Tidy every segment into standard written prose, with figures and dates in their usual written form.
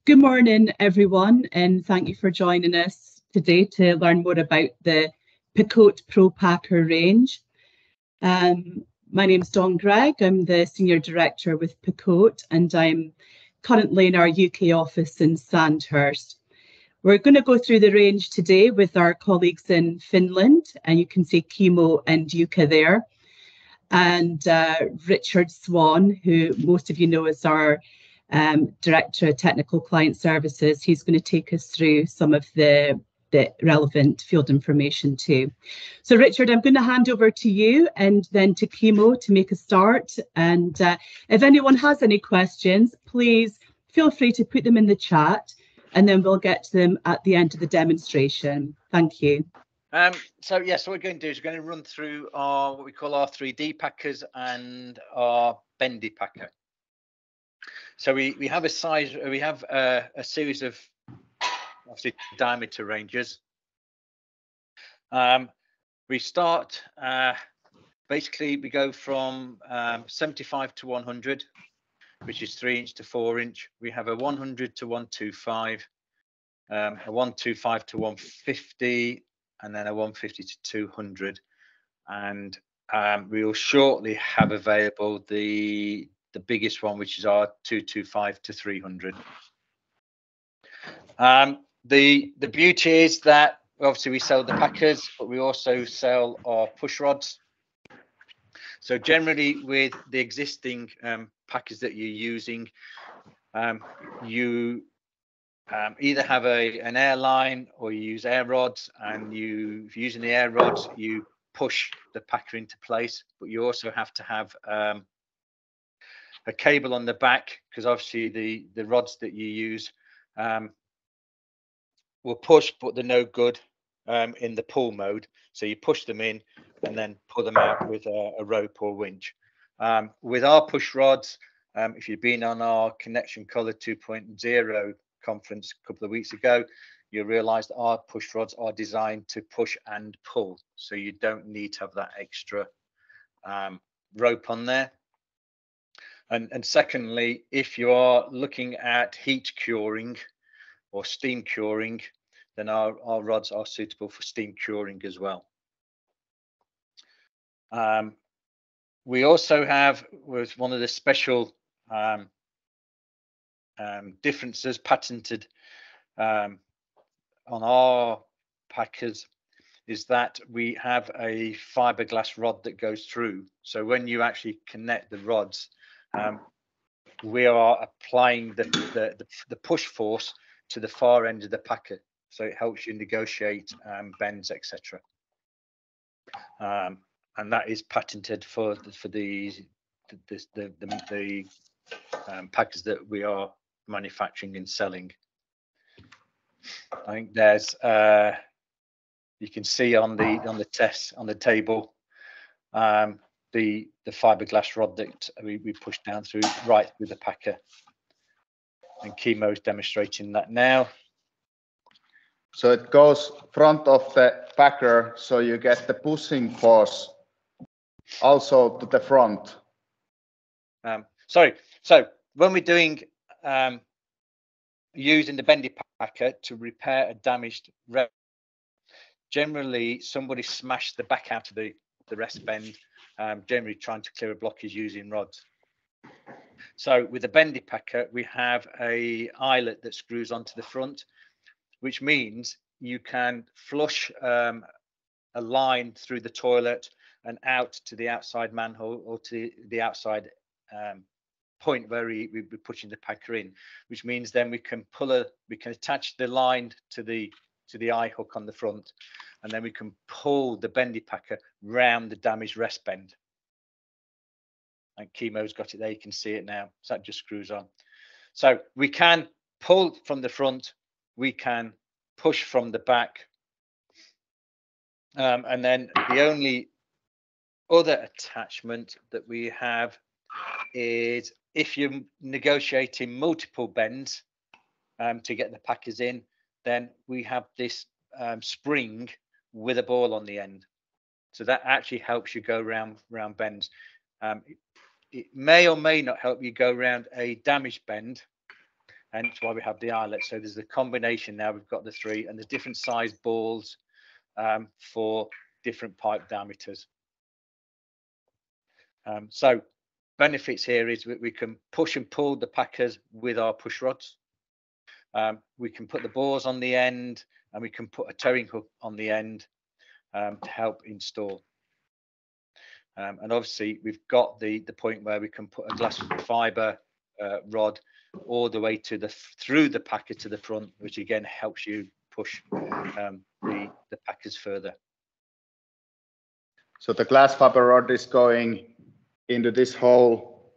Good morning, everyone, and thank you for joining us today to learn more about the Picote Pro Packer range. My name's Dawn Gregg. I'm the Senior Director with Picote, and I'm currently in our UK office in Sandhurst. We're going to go through the range today with our colleagues in Finland, and you can see Kimmo and Yuka there, and Richard Swan, who most of you know as our Director of Technical Client Services. He's going to take us through some of the relevant field information too. So Richard, I'm going to hand over to you and then to Kimmo to make a start. And if anyone has any questions, please feel free to put them in the chat and then we'll get to them at the end of the demonstration. Thank you. So what we're going to do is we're going to run through our what we call our 3D packers and our Bendy packer. So we have a series of obviously diameter ranges. We start basically we go from 75 to 100, which is 3 inch to 4 inch. We have a 100 to 125, a 125 to 150, and then a 150 to 200. And we will shortly have available the biggest one, which is our 225 to 300. The beauty is that obviously we sell the packers, but we also sell our push rods. So generally with the existing packers that you're using, you either have an airline or you use air rods, and if you're using the air rods, you push the packer into place, but you also have to have a cable on the back, because obviously the rods that you use will push, but they're no good in the pull mode. So you push them in and then pull them out with a rope or winch. With our push rods, if you've been on our Connection Color 2.0 conference a couple of weeks ago, you'll realize that our push rods are designed to push and pull. So you don't need to have that extra rope on there. And secondly, if you are looking at heat curing or steam curing, then our rods are suitable for steam curing as well. We also have, with one of the special differences patented on our packers, is that we have a fiberglass rod that goes through. So when you actually connect the rods, we are applying the push force to the far end of the packer, so it helps you negotiate bends, etc. And that is patented for the packers that we are manufacturing and selling. I think there's you can see on the table the fiberglass rod that we push down through right through the packer, and Kimmo is demonstrating that now. So it goes front of the packer, so you get the pushing force also to the front. So when we're doing using the Bendy packer to repair a damaged rest, generally somebody smashed the back out of the rest bend, generally trying to clear a blockage using rods. So with the Bendy packer, we have a eyelet that screws onto the front, which means you can flush a line through the toilet and out to the outside manhole or to the outside point where we're pushing the packer in, which means then we can attach the line to the eye hook on the front, and then we can pull the Bendy packer round the damaged rest bend. And Kimmo's got it there, you can see it now. So that just screws on. So we can pull from the front, we can push from the back, and then the only other attachment that we have is if you're negotiating multiple bends to get the packers in, then we have this spring with a ball on the end. So that actually helps you go round bends. It may or may not help you go around a damaged bend, hence why we have the eyelet. So there's the combination now. We've got the three and the different size balls for different pipe diameters. So benefits here is we can push and pull the packers with our push rods. We can put the bores on the end, and we can put a towing hook on the end to help install. And obviously we've got the point where we can put a glass fiber rod all the way to through the packer to the front, which again helps you push the packers further. So the glass fiber rod is going into this hole,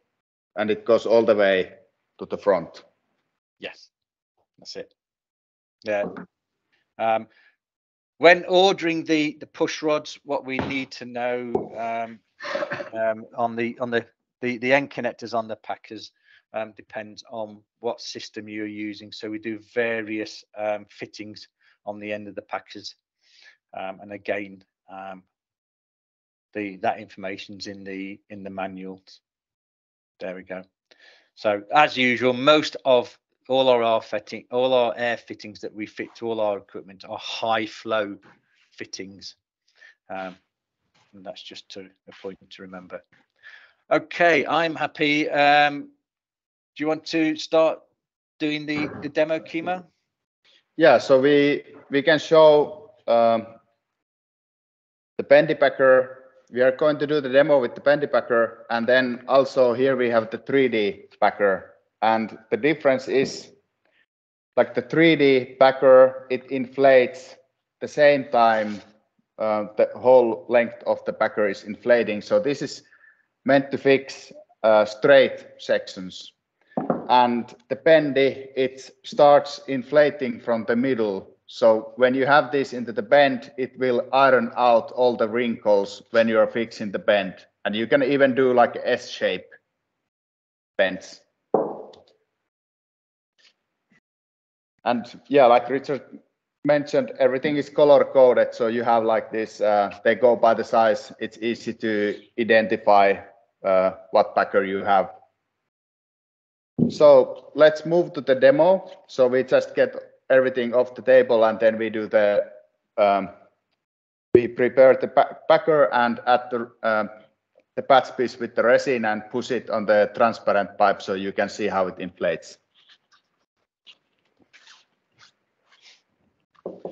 and it goes all the way to the front. Yes, that's it. Yeah. When ordering the push rods, what we need to know on the end connectors on the packers depends on what system you're using. So we do various fittings on the end of the packers, and again, that information's in the manuals. There we go. So as usual, most of all our air fittings that we fit to all our equipment are high flow fittings, and that's just a point to remember. Okay, I'm happy. Do you want to start doing the demo, Kimmo? Yeah, so we can show the Bendy Packer. We are going to do the demo with the Bendy Packer, and then also here we have the 3D Packer. And the difference is, like the 3D Packer, it inflates the same time the whole length of the packer is inflating. So this is meant to fix straight sections. And the Bendy, it starts inflating from the middle. So when you have this into the bend, it will iron out all the wrinkles when you are fixing the bend. And you can even do like S-shape bends. And yeah, like Richard mentioned, everything is color coded. So you have like this, they go by the size. It's easy to identify what packer you have. So let's move to the demo. So we just get everything off the table, and then we do the, we prepare the packer and add the patch piece with the resin and push it on the transparent pipe so you can see how it inflates.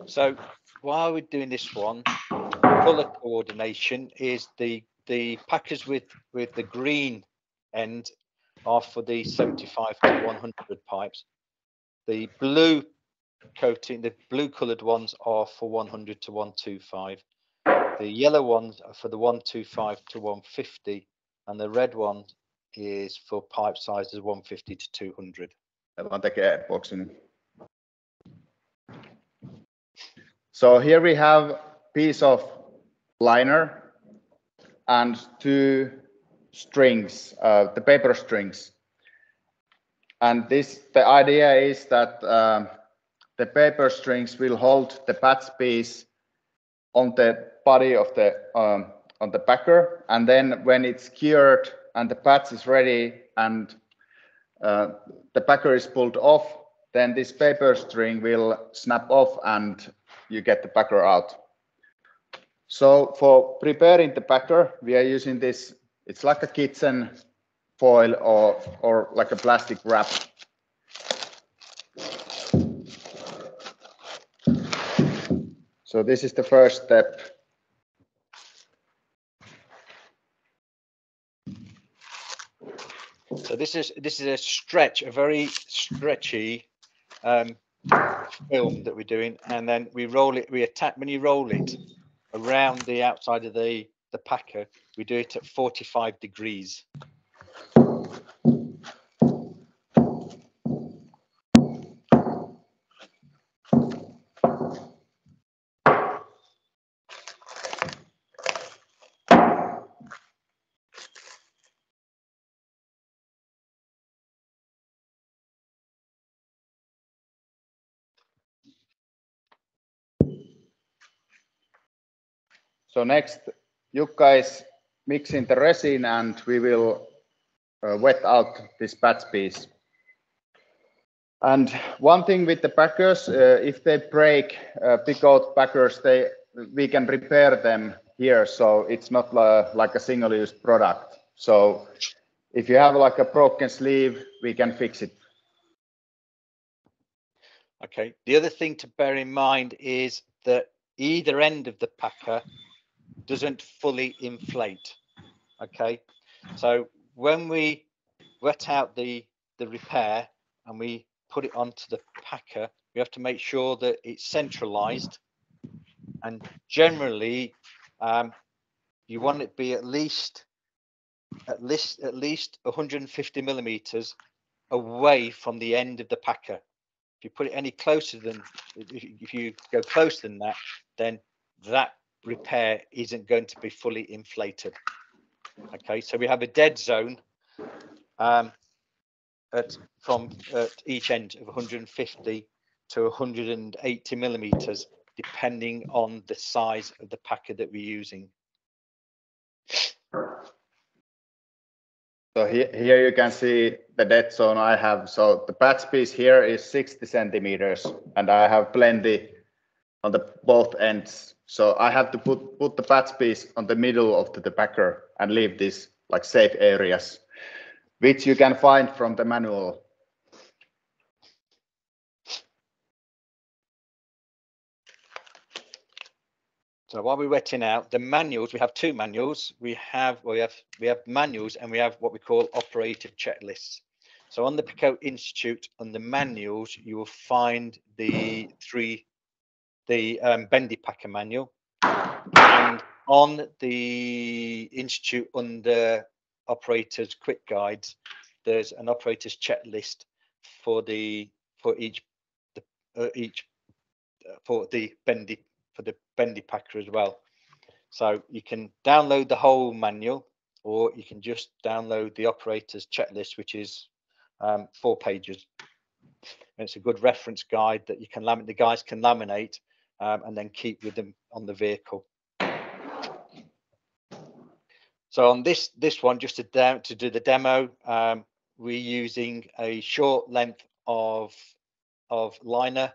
So while we're doing this one, color coordination is the packers with the green end are for the 75 to 100 pipes. The blue coating, the blue colored ones are for 100 to 125. The yellow ones are for the 125 to 150, and the red one is for pipe sizes 150 to 200. So here we have a piece of liner and two strings, the paper strings. And the idea is that the paper strings will hold the patch piece on the body of the on the packer, and then when it's cured and the patch is ready and the packer is pulled off, then this paper string will snap off and you get the packer out. So for preparing the packer, we are using this. It's like a kitchen foil or like a plastic wrap. So this is the first step. So this is a very stretchy film that we're doing, and then we roll it. We attach when you roll it around the outside of the packer. We do it at 45 degrees. So next, Jukka is mixing the resin, and we will wet out this patch piece. And one thing with the Packers, if they break Picote Packers, we can repair them here, so it's not like a single-use product. So if you have like a broken sleeve, we can fix it. Okay. The other thing to bear in mind is that either end of the packer doesn't fully inflate. Okay. So when we wet out the repair and we put it onto the packer, we have to make sure that it's centralized, and generally you want it to be at least 150 millimeters away from the end of the packer. If you put it any closer than, if you go closer than that, then that repair isn't going to be fully inflated. Okay, so we have a dead zone at each end of 150 to 180 millimeters, depending on the size of the packer that we're using. So here you can see the dead zone I have. So the patch piece here is 60 centimeters, and I have plenty on the both ends. So I have to put the patch piece on the middle of the packer and leave this like safe areas, which you can find from the manual. So while we're wetting out the manuals, we have two manuals. We have manuals, and we have what we call operative checklists. So on the Picote Institute, on the manuals, you will find the Bendy Packer manual, and on the Institute under operators quick guides, there's an operators checklist for the Bendy Packer as well. So you can download the whole manual, or you can just download the operator's checklist, which is 4 pages. And it's a good reference guide that you can the guys can laminate and then keep with them on the vehicle. So on this one, just to do the demo, we're using a short length of liner,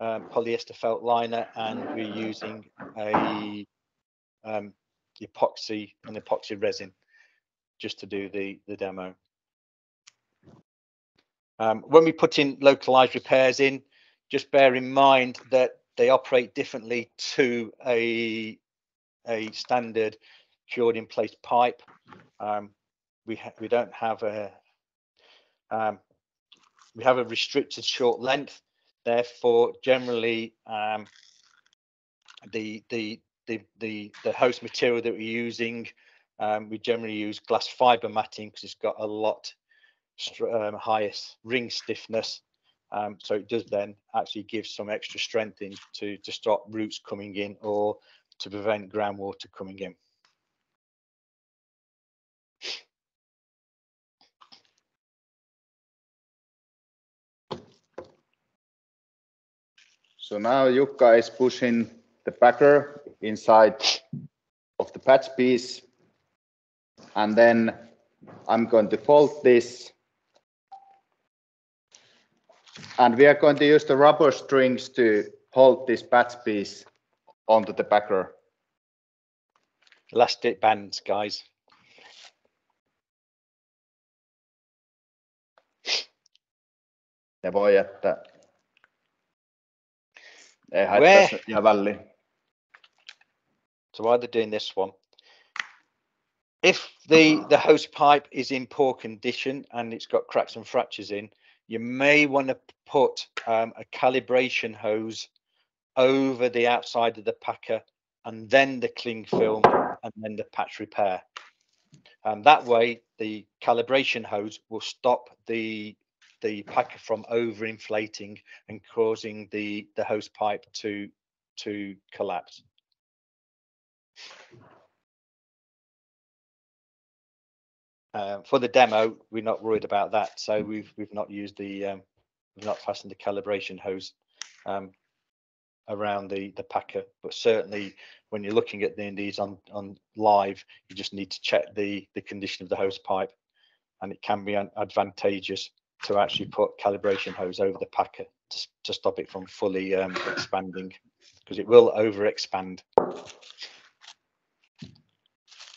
polyester felt liner, and we're using a epoxy resin just to do the demo. When we put in localized repairs in, just bear in mind that they operate differently to a standard cured in place pipe. We don't have we have a restricted short length, therefore generally the hose material that we're using, we generally use glass fiber matting because it's got a lot highest ring stiffness, so it does then actually give some extra strength in to stop roots coming in or to prevent groundwater coming in. So now Jukka is pushing the packer inside of the patch piece, and then I'm going to fold this, and we are going to use the rubber strings to hold this patch piece onto the packer. Elastic bands, guys. Ne voi jättää. Ei haittaa ja väliin. So while they're doing this one, if the hose pipe is in poor condition and it's got cracks and fractures in, you may want to put a calibration hose over the outside of the packer, and then the cling film, and then the patch repair. That way, the calibration hose will stop the packer from overinflating and causing the hose pipe to collapse. For the demo, we're not worried about that, so we've not used we've not fastened the calibration hose around the packer, but certainly when you're looking at these on live, you just need to check the condition of the hose pipe, and it can be advantageous to actually put calibration hose over the packer to stop it from fully expanding, because it will over expand.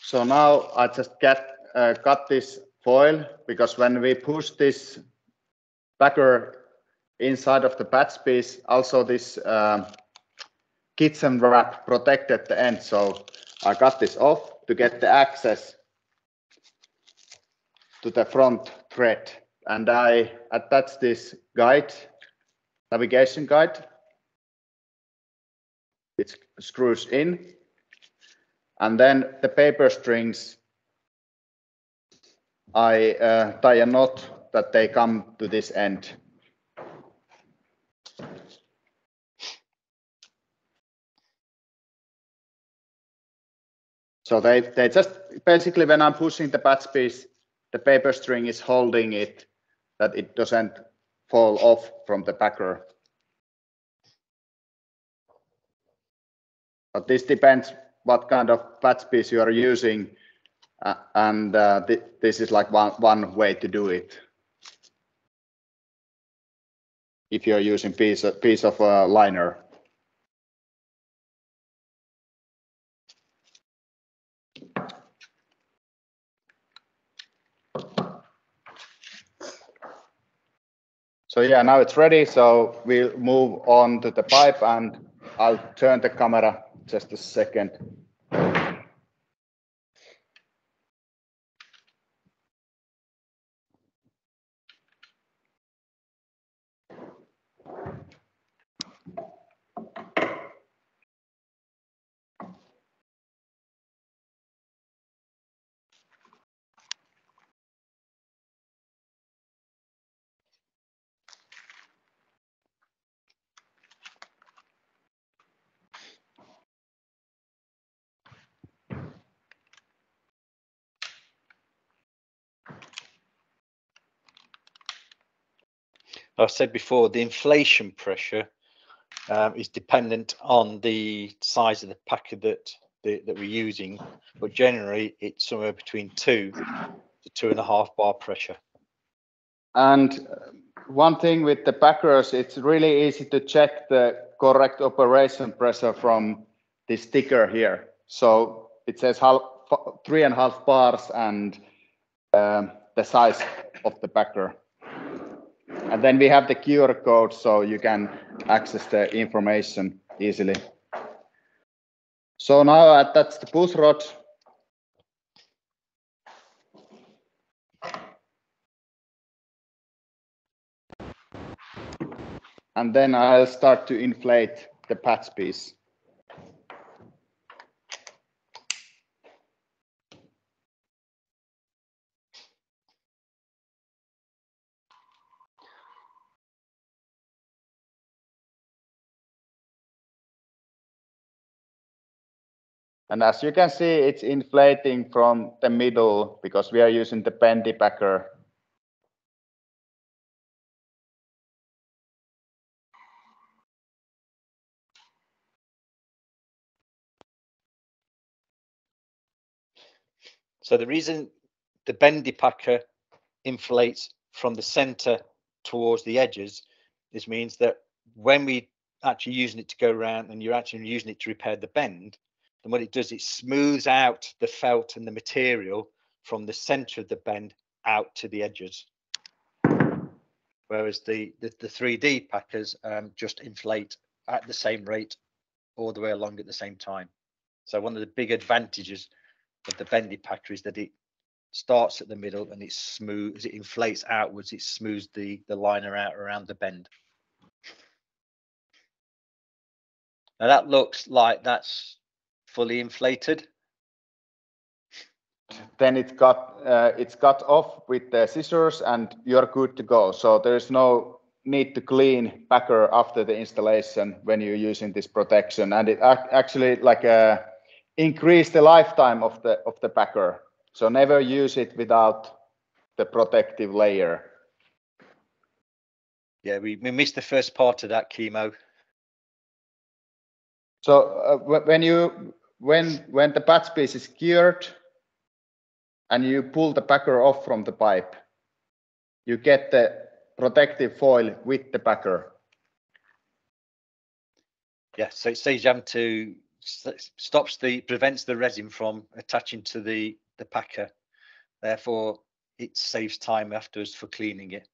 So now I just cut this foil, because when we push this packer inside of the patch piece, also this kitchen wrap protected the end. So I cut this off to get the access to the front thread. And I attach this guide, navigation guide, which screws in. And then the paper strings, I tie a knot that they come to this end. So they just basically, when I'm pushing the patch piece, the paper string is holding it, that it doesn't fall off from the packer. But this depends what kind of patch piece you are using, and this is like one way to do it. If you're using piece of liner. So yeah, now it's ready. So we'll move on to the pipe, and I'll turn the camera just a second. I've said before, the inflation pressure is dependent on the size of the packer that we're using, but generally it's somewhere between 2 to 2.5 bar pressure. And one thing with the packers, it's really easy to check the correct operation pressure from the sticker here. So it says 3.5 bars and the size of the packer. And then we have the QR code, so you can access the information easily. So now that's the push rod. And then I'll start to inflate the patch piece. And as you can see, it's inflating from the middle because we are using the Bendy Packer. So the reason the Bendy Packer inflates from the center towards the edges, this means that when we actually using it to go around and you're actually using it to repair the bend, then what it does, it smooths out the felt and the material from the center of the bend out to the edges. Whereas the 3D packers just inflate at the same rate all the way along at the same time. So one of the big advantages of the Bendy Packer is that it starts at the middle and it's smooth. As it inflates outwards, it smooths the liner out around the bend. Now that looks like that's fully inflated. Then it's cut off with the scissors and you're good to go. So there's no need to clean packer after the installation when you're using this protection, and it actually like increase the lifetime of the packer. So never use it without the protective layer. Yeah, we missed the first part of that, Kimmo. So when the patch piece is cured and you pull the packer off from the pipe, you get the protective foil with the packer. Yeah, so it saves you having to prevents the resin from attaching to the packer. Therefore, it saves time afterwards for cleaning it.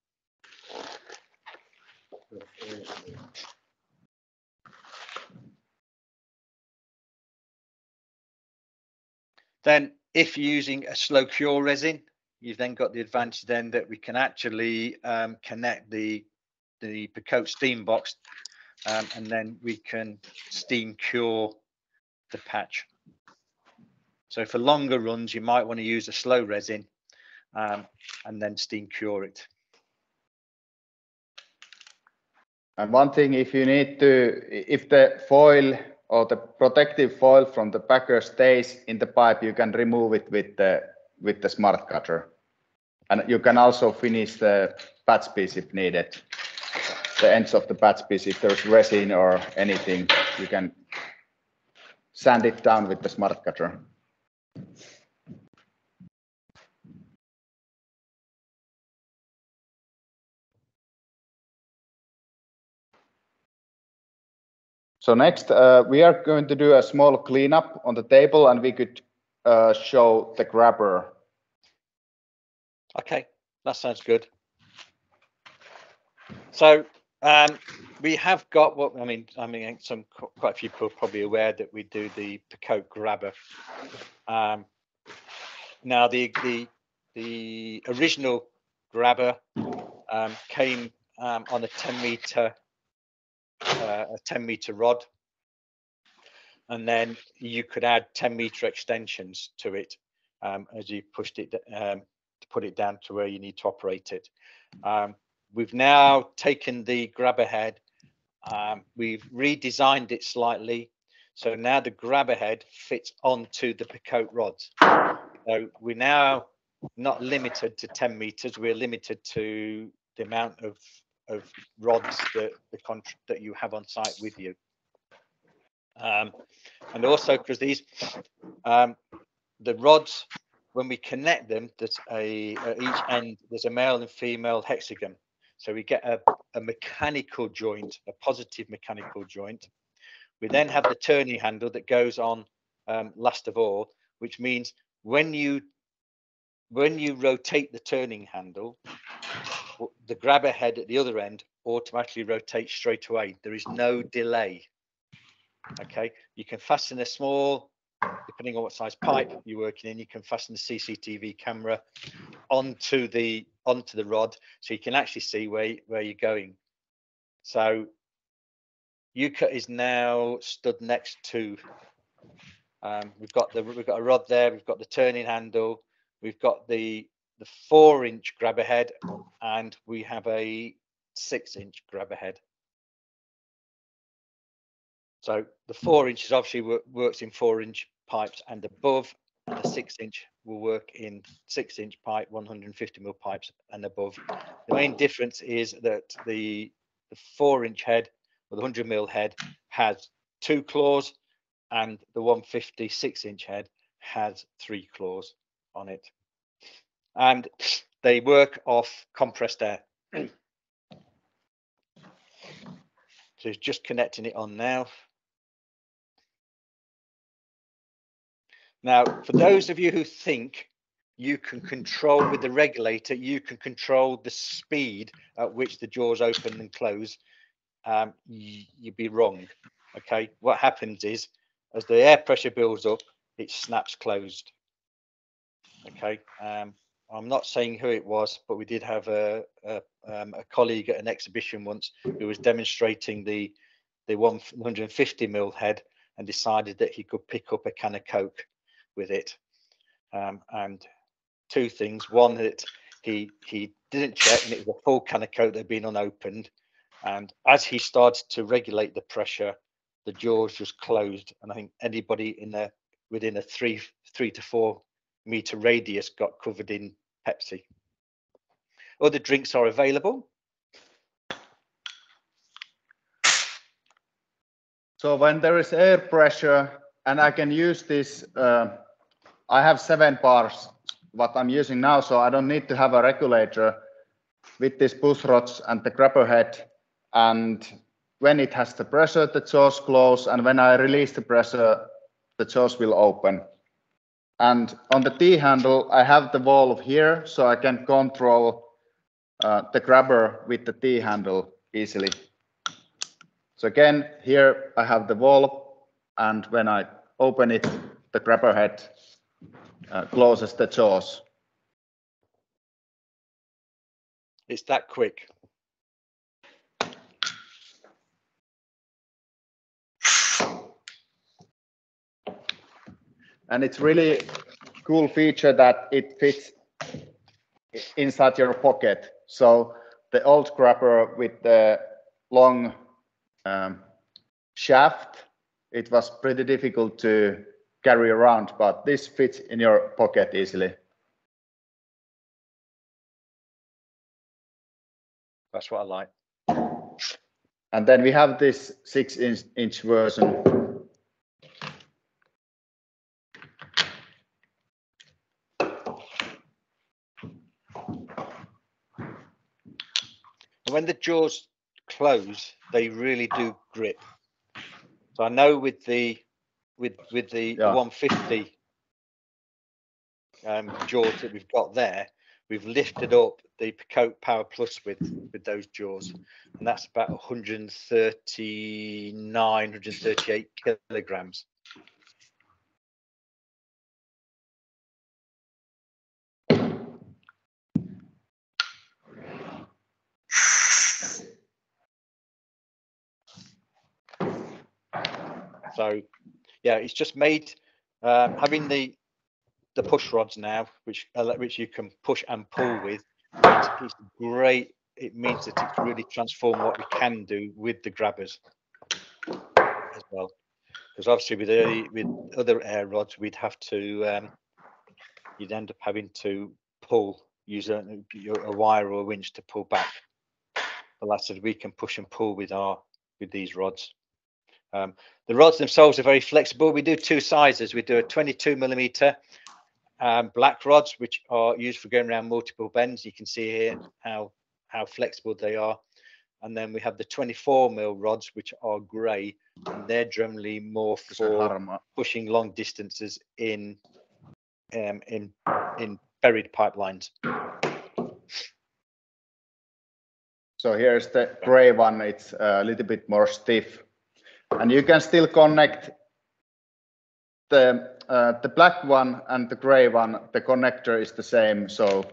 Then, if you're using a slow cure resin, you've then got the advantage then that we can actually connect the Picote steam box, and then we can steam cure the patch. So for longer runs, you might want to use a slow resin and then steam cure it. And one thing, if the foil or the protective foil from the packer stays in the pipe, you can remove it with the smart cutter. And you can also finish the patch piece if needed. The ends of the patch piece, if there's resin or anything, you can sand it down with the smart cutter. So next, we are going to do a small cleanup on the table, and we could show the grabber. Okay, that sounds good. So we have got what I mean. Quite a few people are probably aware that we do the Picote grabber. Now the original grabber came on a 10-meter rod, and then you could add 10-meter extensions to it as you pushed it to put it down to where you need to operate it. We've now taken the grabber head, we've redesigned it slightly, so now the grabber head fits onto the Picote rods. So we're now not limited to 10 meters, we're limited to the amount of rods that you have on site with you. And also because these the rods, when we connect them, there's at each end there's a male and female hexagon, so we get a mechanical joint, a positive mechanical joint. We then have the turning handle that goes on last of all, which means when you rotate the turning handle, the grabber head at the other end automatically rotates straight away. There is no delay. Okay, you can fasten a small, depending on what size pipe you're working in, you can fasten the CCTV camera onto the rod, so you can actually see where you're going. So UK is now stood next to. We've got a rod there. We've got the turning handle. We've got the 4-inch grabber head, and we have a 6-inch grabber head. So the 4 inches obviously works in 4-inch pipes and above, and the 6-inch will work in 6-inch pipe, 150mm pipes and above. The main difference is that the 4-inch head or the 100mm head has 2 claws, and the 150 6-inch head has 3 claws on it, and they work off compressed air. So it's just connecting it on now. Now, for those of you who think you can control with the regulator, you can control the speed at which the jaws open and close, you'd be wrong. Okay, what happens is as the air pressure builds up, it snaps closed. Okay, I'm not saying who it was, but we did have a colleague at an exhibition once who was demonstrating the 150mm head and decided that he could pick up a can of Coke with it. And 2 things: one, that he didn't check, and it was a full can of Coke that had been unopened, and as he started to regulate the pressure, the jaws just closed, and I think anybody within a 3 to 4 meter radius got covered in Pepsi. Other drinks are available. So when there is air pressure, and I can use this, I have 7 bars what I'm using now, so I don't need to have a regulator. with these push rods and the grabber head, and when it has the pressure, the jaws close, and when I release the pressure, the jaws will open. And on the T-handle, I have the valve here, so I can control the grabber with the T-handle easily. So again, here I have the valve, and when I open it, the grabber head closes the jaws. It's that quick. And it's really cool feature that it fits inside your pocket. So the old grabber with the long shaft, it was pretty difficult to carry around, but this fits in your pocket easily. That's what I like. And then we have this 6-inch version. When the jaws close, they really do grip. So I know with the 150 jaws that we've got there, we've lifted up the Picote Power Plus with those jaws, and that's about 139, 138 kilograms. So yeah, it's just made having the push rods now, which you can push and pull with. It's great. It means that it's really transformed what we can do with the grabbers as well. Because obviously with other air rods, we'd have to you'd end up having to use a wire or a winch to pull back. But like I said, we can push and pull with these rods. The rods themselves are very flexible. We do two sizes. We do a 22mm black rods, which are used for going around multiple bends. You can see here how flexible they are. And then we have the 24mm rods, which are grey, and they're generally more for pushing long distances in buried pipelines. So here's the grey one. It's a little bit more stiff, and you can still connect the black one and the grey one. The connector is the same, so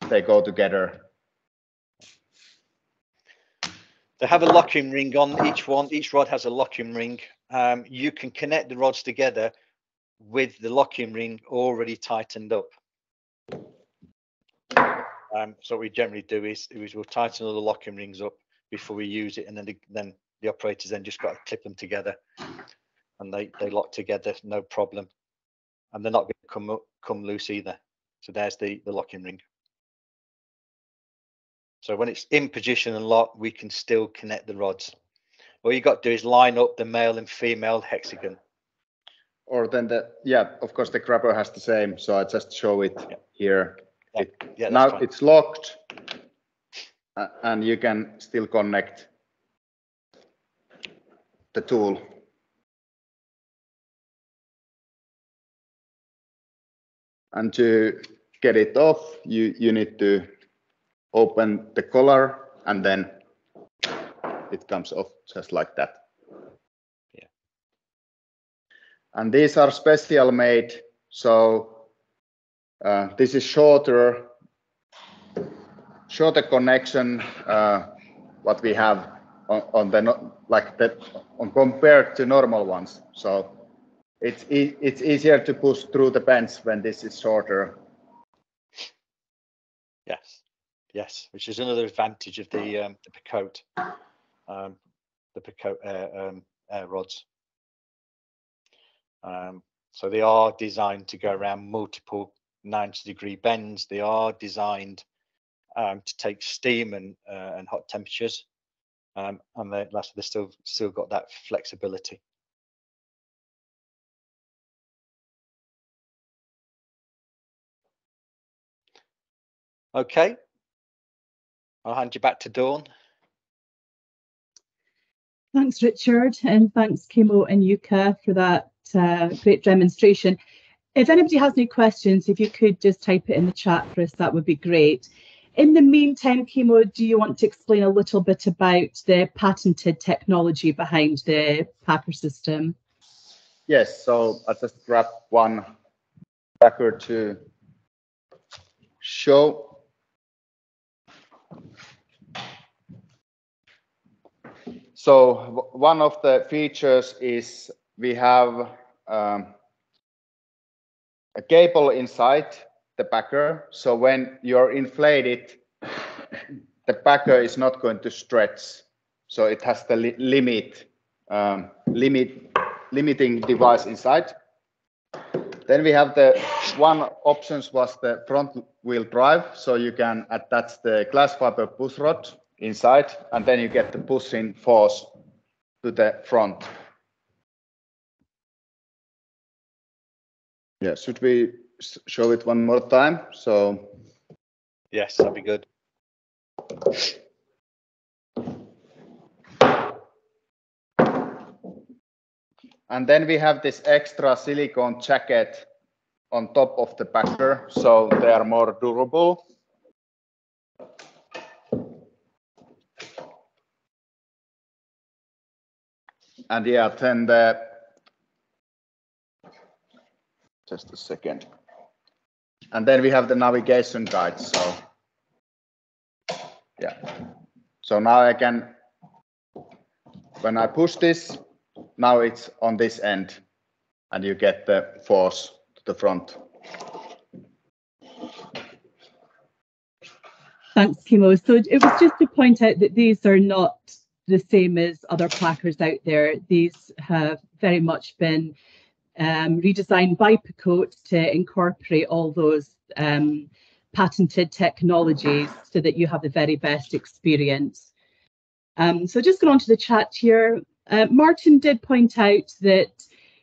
they go together. They have a locking ring on each one. Each rod has a locking ring. You can connect the rods together with the locking ring already tightened up. So what we generally do is we'll tighten all the locking rings up before we use it, and then the operators then just got to clip them together, and they lock together, no problem, and they're not going to come loose either. So there's the locking ring. So when it's in position and locked, we can still connect the rods. All you got to do is line up the male and female hexagon. Or then of course the grabber has the same, so I just show it here. Now fine. It's locked, and you can still connect the tool. And to get it off, you need to open the collar, and then it comes off just like that. Yeah. And these are special made, so this is shorter connection what we have on compared to normal ones. So it's easier to push through the bends when this is shorter. Yes, which is another advantage of the Picote air rods. So they are designed to go around multiple 90-degree bends. They are designed to take steam and hot temperatures, and they still got that flexibility. Okay, I'll hand you back to Dawn. Thanks, Richard, and thanks, Kimmo and Yuka, for that great demonstration. If anybody has any questions, if you could just type it in the chat for us, that would be great. In the meantime, Kimmo, do you want to explain a little bit about the patented technology behind the Packer system? Yes, so I'll just grab one Packer to show. So one of the features is we have a cable inside the Packer. So when you're inflated, the Packer is not going to stretch. So it has the limiting device inside. Then we have the one options was the front wheel drive. So you can attach the glass fiber push rod inside, and then you get the pushing force to the front. Yeah, should we show it one more time? So yes, that'd be good. And then we have this extra silicone jacket on top of the Packer, so they are more durable. And yeah, then just a second. And then we have the navigation guide. So yeah. So now I can, when I push this, now it's on this end and you get the force to the front. Thanks, Kimmo. So it was just to point out that these are not the same as other Packers out there. These have very much been redesigned by Picote to incorporate all those patented technologies so that you have the very best experience. So just going on to the chat here, Martin did point out that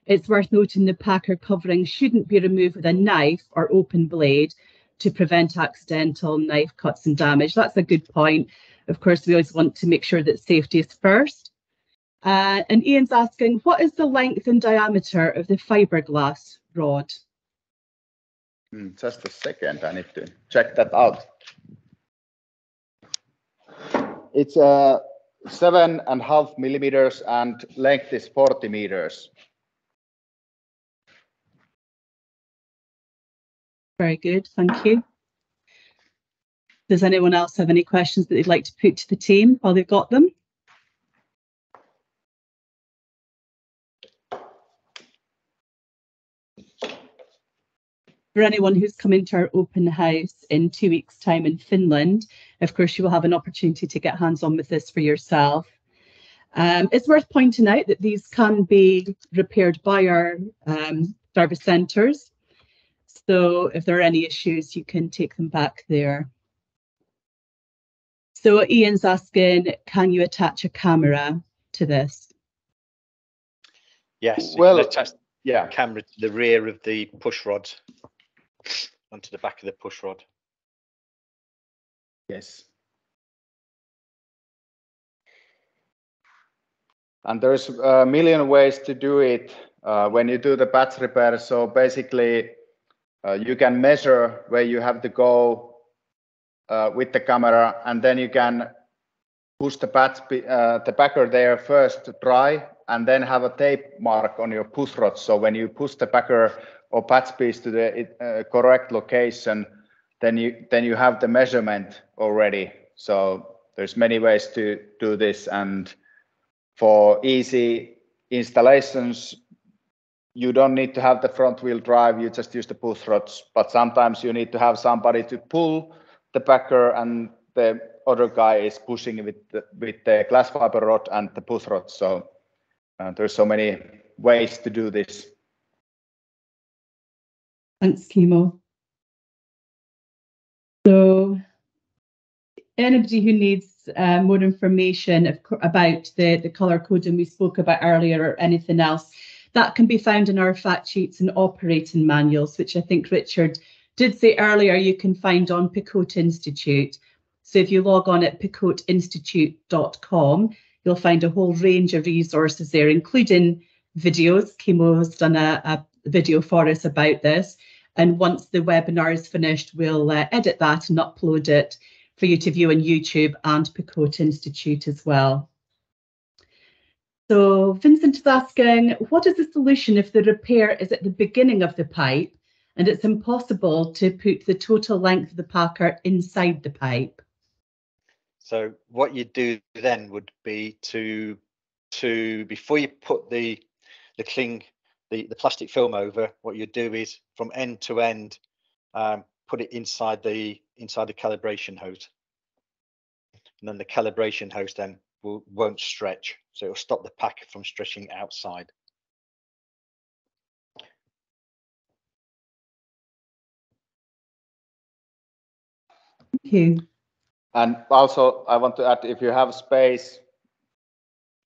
it's worth noting the Packer covering shouldn't be removed with a knife or open blade to prevent accidental knife cuts and damage. That's a good point. Of course, we always want to make sure that safety is first. And Ian's asking, what is the length and diameter of the fiberglass rod? Just a second, I need to check that out. It's 7.5 millimeters and length is 40 meters. Very good, thank you. Does anyone else have any questions that they'd like to put to the team while they've got them? For anyone who's coming to our open house in 2 weeks' time in Finland, of course, you will have an opportunity to get hands-on with this for yourself. It's worth pointing out that these can be repaired by our service centres. So if there are any issues, you can take them back there. So Ian's asking, can you attach a camera to this? Yes, you well, can attach yeah, the camera to the rear of the push rod, onto the back of the push rod. Yes. And there's a million ways to do it when you do the patch repair. So basically, you can measure where you have to go with the camera, and then you can push the Packer there first to dry, and then have a tape mark on your push rod. So when you push the Packer or patch piece to the correct location, then you have the measurement already. So there's many ways to do this, and for easy installations, you don't need to have the front wheel drive, you just use the push rods. But sometimes you need to have somebody to pull the Packer, and the other guy is pushing with the glass fiber rod and the push rod. So there's so many ways to do this. Thanks, Kimmo. So anybody who needs more information about the colour coding we spoke about earlier, or anything else, that can be found in our fact sheets and operating manuals, which I think Richard did say earlier you can find on Picote Institute. So if you log on at picoteinstitute.com, you'll find a whole range of resources there, including videos. Kimmo has done a video for us about this. And once the webinar is finished, we'll edit that and upload it for you to view on YouTube and Picote Institute as well. So Vincent is asking, what is the solution if the repair is at the beginning of the pipe and it's impossible to put the total length of the packer inside the pipe? So what you do then would be to before you put the plastic film over, what you do is from end to end, put it inside the calibration hose, and then the calibration hose then won't stretch, so it'll stop the packer from stretching outside. Thank you. And also, I want to add, if you have space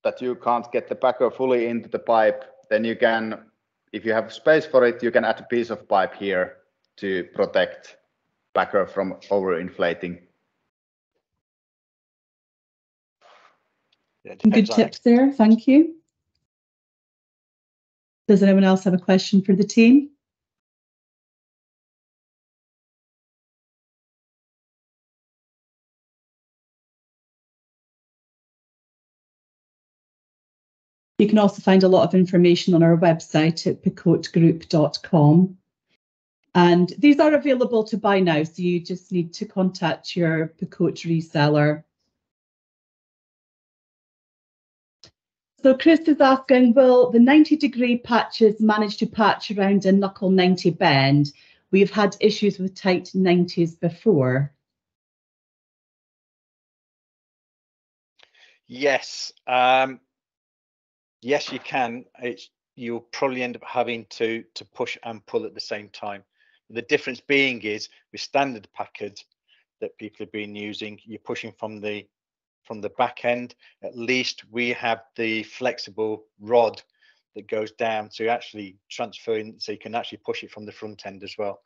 that you can't get the packer fully into the pipe, then you can, if you have space for it, you can add a piece of pipe here to protect packer from overinflating. Yeah, Good tips there, thank you. Does anyone else have a question for the team? You can also find a lot of information on our website at picotegroup.com. And these are available to buy now, so you just need to contact your Picote reseller. So Chris is asking, will the 90-degree patches manage to patch around a knuckle 90 bend? We've had issues with tight 90s before. Yes. Yes, you can. You'll probably end up having to push and pull at the same time. The difference being is with standard packers that people have been using, you're pushing from the back end. At least we have the flexible rod that goes down to actually transfer in, so you can actually push it from the front end as well.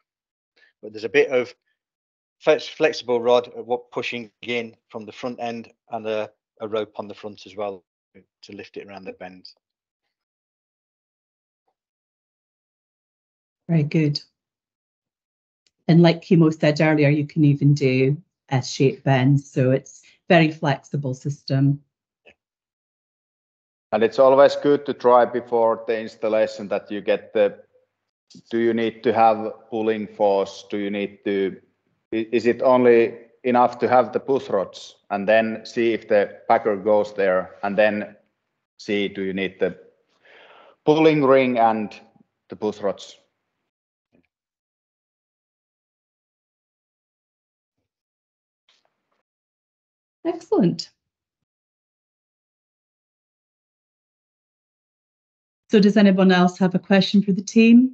But there's a bit of flexible rod pushing in from the front end, and a rope on the front as well to lift it around the bends. Very good. And like Kimmo said earlier, you can even do S-shaped bends, so it's very flexible system. And it's always good to try before the installation that you get the, do you need to have pulling force? Do you need to, is it only enough to have the push rods, and then see if the packer goes there, and then see, do you need the pulling ring and the push rods? Excellent. So does anyone else have a question for the team?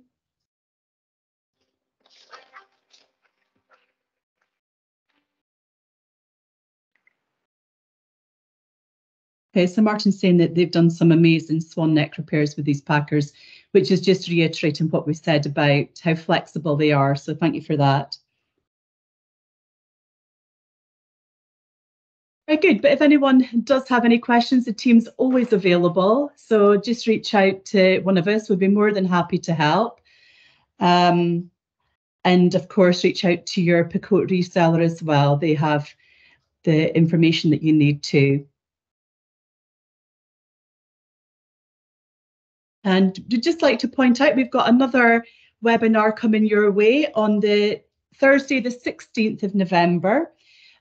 Okay, so Martin's saying that they've done some amazing swan neck repairs with these packers, which is just reiterating what we said about how flexible they are. So thank you for that. Very good. But if anyone does have any questions, the team's always available. So just reach out to one of us. We'd be more than happy to help. And of course, reach out to your Picote reseller as well. They have the information that you need too. And we'd just like to point out, we've got another webinar coming your way on the Thursday, the 16th of November.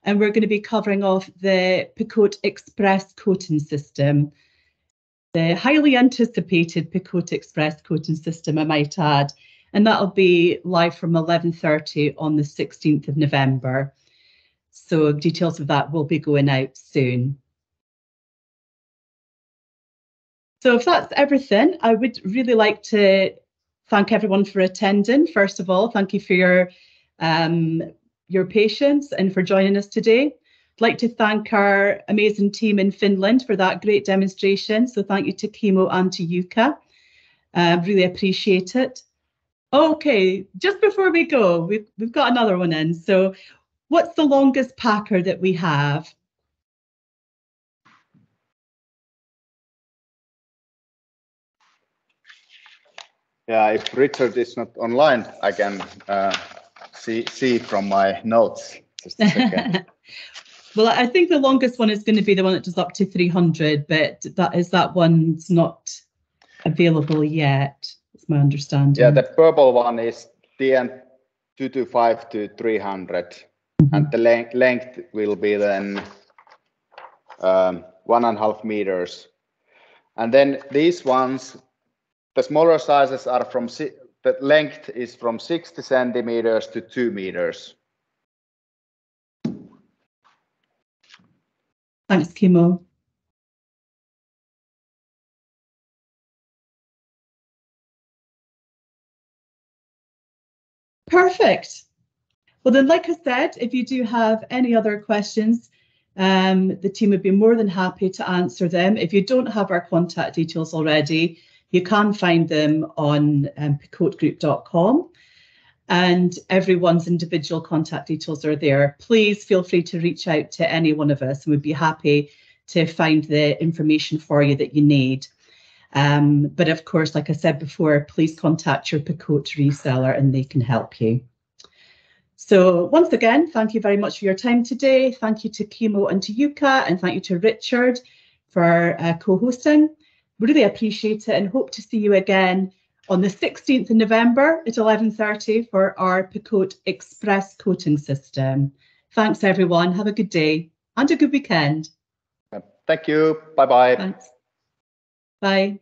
And we're going to be covering off the Picote Express coating system, the highly anticipated Picote Express coating system, I might add. And that'll be live from 11:30 on the 16th of November. So details of that will be going out soon. So if that's everything, I would really like to thank everyone for attending. First of all, thank you for your patience and for joining us today. I'd like to thank our amazing team in Finland for that great demonstration. So thank you to Kimmo and to Jukka. Really appreciate it. Okay, just before we go, we've got another one in. So what's the longest packer that we have? Yeah, if Richard is not online, I can see from my notes. Just a second. Well, I think the longest one is going to be the one that does up to 300, but that one's not available yet. That's my understanding. Yeah, the purple one is TN 225 to 300, and the length will be then 1.5 meters. And then these ones, the smaller sizes are the length is from 60 centimeters to 2 meters. Thanks, Kimmo. Perfect. Well, then, like I said, if you do have any other questions, the team would be more than happy to answer them. If you don't have our contact details already, you can find them on picotegroup.com, and everyone's individual contact details are there. Please feel free to reach out to any one of us, and we'd be happy to find the information for you that you need. But of course, like I said before, please contact your Picote reseller and they can help you. So once again, thank you very much for your time today. Thank you to Kimmo and to Yuka, and thank you to Richard for co-hosting. We really appreciate it and hope to see you again on the 16th of November at 11:30 for our Picote Express coating system. Thanks, everyone. Have a good day and a good weekend. Thank you. Bye-bye. Thanks. Bye.